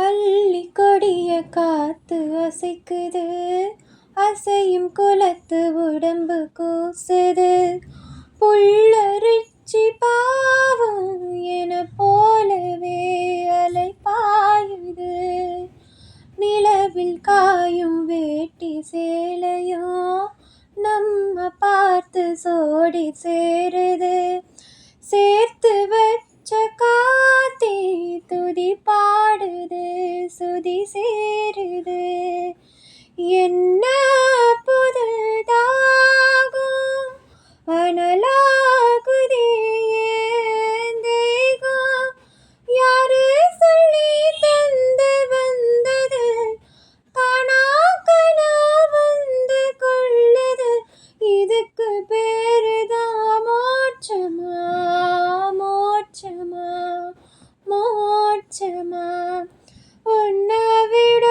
அள்ளி கொடிய காத்து அசைக்குது, அசையும் குலத்து உடம்பு கூசுது. புல்லரிச்சி பாவம் என போலவே அலை பாயுது. நிலவில் காயும் வேட்டி சேலையும் நம்ம பார்த்து சோடி சேருது. சேர்த்து வச்ச காத்தே துதி பாடுது, சுதி சேருது. என்ன புதுதாகும் அனலாகுதே என் தேகம். யாரு சொல்லி தந்து வந்தது, தானா கனா வந்து கொள்ளுது. இதுக்கு பேருதான் மோட்சமா, மோட்சமா, மோட்சமா. உன்னை விட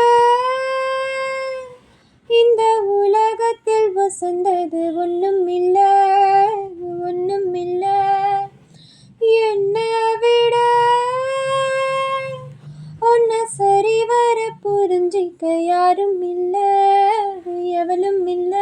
இந்த உலகத்தில் வசந்தது ஒன்றும் இல்ல, ஒன்றும் இல்ல. என்னை விட உன்னை சரிவர புரிஞ்சிக்க யாரும் இல்ல, எவளும் இல்ல.